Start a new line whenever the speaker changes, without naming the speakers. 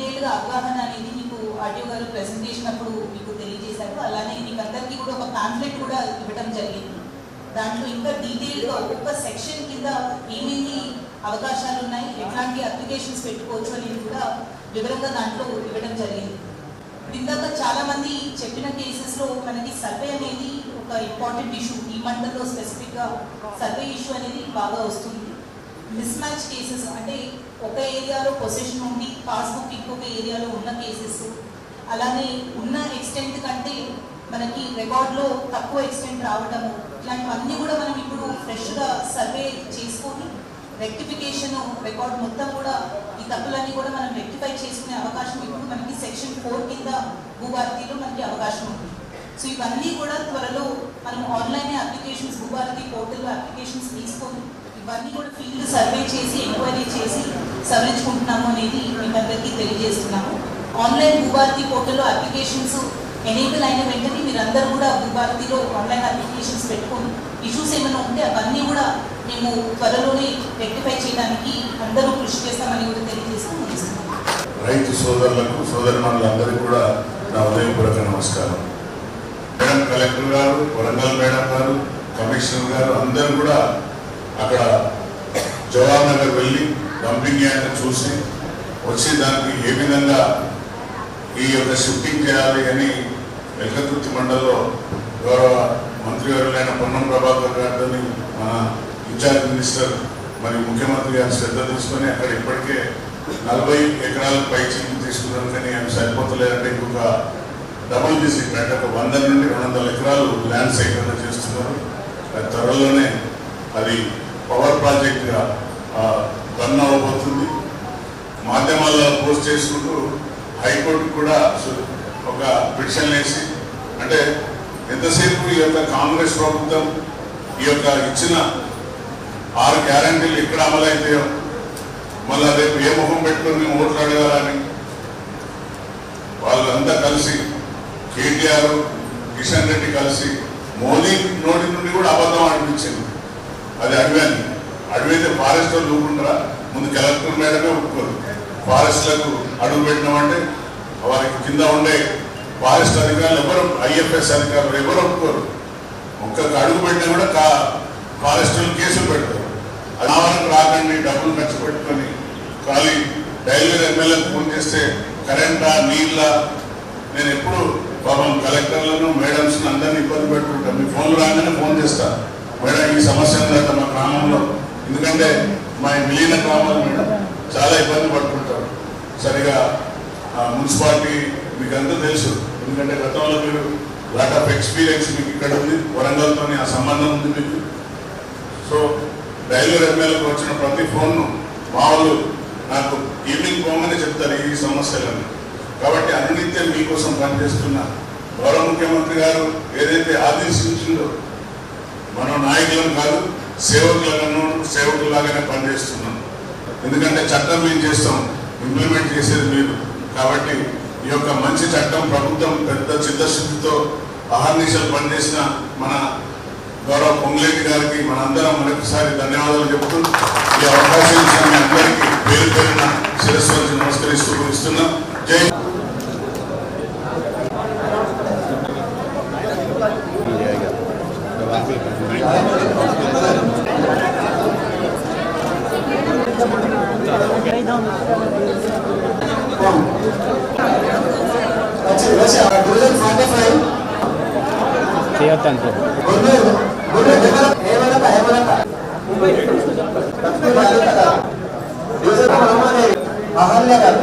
డీటెయిల్గా అవగాహన అనేది మీకు ఆర్టీఓ గారు ప్రెజెంటేషన్ అప్పుడు మీకు తెలియజేశారు. అలానే మీకు అందరికీ కూడా ఒక పాంఫ్లెట్ కూడా ఇవ్వడం జరిగింది. దాంట్లో ఇంకా డీటెయిల్గా ఒక్కొక్క సెక్షన్ కింద ఏమేమి అవకాశాలు ఉన్నాయి, ఎట్లాంటి అప్లికేషన్స్ పెట్టుకోవచ్చు అనేది కూడా వివరంగా దాంట్లో ఇవ్వడం జరిగింది. ఇందాక చాలా మంది చెప్పిన కేసెస్లో మనకి సర్వే అనేది ఒక ఇంపార్టెంట్ ఇష్యూ. ఈ మండలంలో స్పెసిఫిక్గా సర్వే ఇష్యూ అనేది బాగా వస్తుంది. మిస్ మ్యాచ్ కేసెస్ అంటే ఒక ఏరియాలో పొజిషన్ ఉండి పాస్బుక్ ఇంకొక ఏరియాలో ఉన్న కేసెస్, అలానే ఉన్న ఎక్స్టెంట్ కంటే మనకి రికార్డులో తక్కువ ఎక్స్టెంట్ రావడము, ఇలాంటివన్నీ కూడా మనం ఇప్పుడు ఫ్రెష్గా సర్వే చేసుకొని రెక్టిఫికేషన్ రికార్డ్ మొత్తం కూడా ఈ తప్పులన్నీ కూడా మనం రెక్టిఫై చేసుకునే అవకాశం ఇప్పుడు మనకి సెక్షన్ 4 కింద భూభారతిలో మనకి అవకాశం ఉంది. సో ఇవన్నీ కూడా త్వరలో మనం ఆన్లైన్ అప్లికేషన్స్ భూభారతి పోర్టల్లో అప్లికేషన్స్ తీసుకొని ఇవన్నీ కూడా ఫీల్డ్ సర్వే చేసి ఎంక్వైరీ చేసి సవరించుకుంటున్నాము అనేది మీకు అందరికీ తెలియజేస్తున్నాము. ఆన్లైన్ భూభారతి పోర్టల్లో అప్లికేషన్స్ ఎనేబుల్ అయిన వెంటనే మీరందరూ కూడా భూభారతిలో ఆన్లైన్ అప్లికేషన్స్ పెట్టుకొని ఇష్యూస్ ఏమైనా ఉంటే అవన్నీ కూడా మేము త్వరలోనే రెక్టిఫై చేయడానికి అందరూ కృషి చేస్తామని కూడా తెలియజేస్తూ ముగిస్తున్నాం.
రైతు సోదరులకు సోదరిమణులందరికీ కూడా నా ఉదయపూర్వక నమస్కారం. మేడం కలెక్టర్ గారు, వరంగల్ మేడం గారు, కమిషనర్ గారు అందరూ కూడా అక్కడ జవహర్ నగర్ వెళ్ళి డంపింగ్ యార్డ్ చూసి వచ్చి దానికి ఏ విధంగా ఈ యొక్క షిఫ్టింగ్ చేయాలి అని వెల్కతుర్తి మండలంలో గౌరవ మంత్రివర్యులైన పొన్నం ప్రభాకర్ గారితో మన ఇన్ఛార్జ్ మినిస్టర్ మరియు ముఖ్యమంత్రి గారు శ్రద్ధ తీసుకొని అక్కడ ఇప్పటికే 40 ఎకరాల పైచీలు తీసుకున్నాం. కానీ అవి సరిపోతలేదంటే ఇంకొక డబుల్ విజిట్ అంటే ఒక 100 నుండి 200 ఎకరాలు ల్యాండ్ సేకరణ చేస్తున్నారు. అది త్వరలోనే అది పవర్ ప్రాజెక్ట్గా రన్ అవ్వబోతుంది. మాధ్యమాల్లో పోస్ట్ చేసుకుంటూ హైకోర్టు కూడా ఒక పిటిషన్ వేసి అంటే ఎంతసేపు ఈ యొక్క కాంగ్రెస్ ప్రభుత్వం ఈ యొక్క ఇచ్చిన 6 గ్యారంటీలు ఎక్కడ అమలైతాయో మళ్ళీ రేపు ఏ ముఖం పెట్టుకుని మేము ఓట్లు అడగాలని వాళ్ళంతా కలిసి కేటీఆర్, కిషన్ రెడ్డి కలిసి మోదీ నోటి నుండి కూడా అబద్ధం అనిపించింది. అది అడవితే ఫారెస్ట్ వాళ్ళు ఊరుకుంటారా? ముందు కలెక్టర్ మేడమే ఒప్పుకోరు. ఫారెస్ట్లకు అడుగు పెట్టినామంటే వారికి కింద ఉండే ఫారెస్ట్ అధికారులు ఎవరు, ఐఎఫ్ఎస్ అధికారులు ఎవరు ఒప్పుకోరు. ఒక్క అడుగు పెట్టినా కూడా ఫారెస్ట్ వాళ్ళు కేసులు పెడతారు. అనావరణకు రాకండి, డబ్బులు ఖర్చు పెట్టుకొని ఖాళీ డైలీ ఎమ్మెల్యేలకు ఫోన్ చేస్తే కరెంటా నీళ్ళ నేను ఎప్పుడు పాపం కలెక్టర్లను మేడమ్స్ అందరినీ ఇబ్బంది పెట్టుకుంటాను. మీ ఫోన్లు రాగానే ఫోన్ చేస్తా, మేడం ఈ సమస్య ఉందంట మా గ్రామంలో, ఎందుకంటే మా విలీన గ్రామాలు మేడం చాలా ఇబ్బంది పడుతుంటారు. సరిగా మున్సిపాలిటీ మీకు అంతా తెలుసు, ఎందుకంటే గతంలో మీరు లాట్ ఆఫ్ ఎక్స్పీరియన్స్ మీకు ఇక్కడ ఉంది, వరంగల్తో ఆ సంబంధం ఉంది మీకు. సో డైలర్ ఎమ్మెల్యేలకు వచ్చిన ప్రతి ఫోన్ను మా వాళ్ళు నాకు ఈవినింగ్ పోగానే చెప్తారు ఈ సమస్యలను. కాబట్టి అనునిత్యం మీకోసం పనిచేస్తున్న గౌరవ ముఖ్యమంత్రి గారు ఏదైతే ఆదేశించిందో మనం నాయకులం కాదు సేవకులాగానే పనిచేస్తున్నాం. ఎందుకంటే చట్టం మేము చేస్తాం, ఇంప్లిమెంట్ చేసేది మీరు. కాబట్టి ఈ యొక్క మంచి చట్టం ప్రభుత్వం పెద్ద చిత్తశుద్ధితో అహర్నిశలు పనిచేసిన మన గౌరవ పొంగులేటి గారికి మనందరం మరొకసారి ధన్యవాదాలు చెబుతూ ఈ అవకాశం ఇచ్చిన మీ అందరికీ పేరు పేరున శిరస్సు వచ్చి నమస్కరిస్తూ ఇస్తున్నాం. జై
అహల్య గారు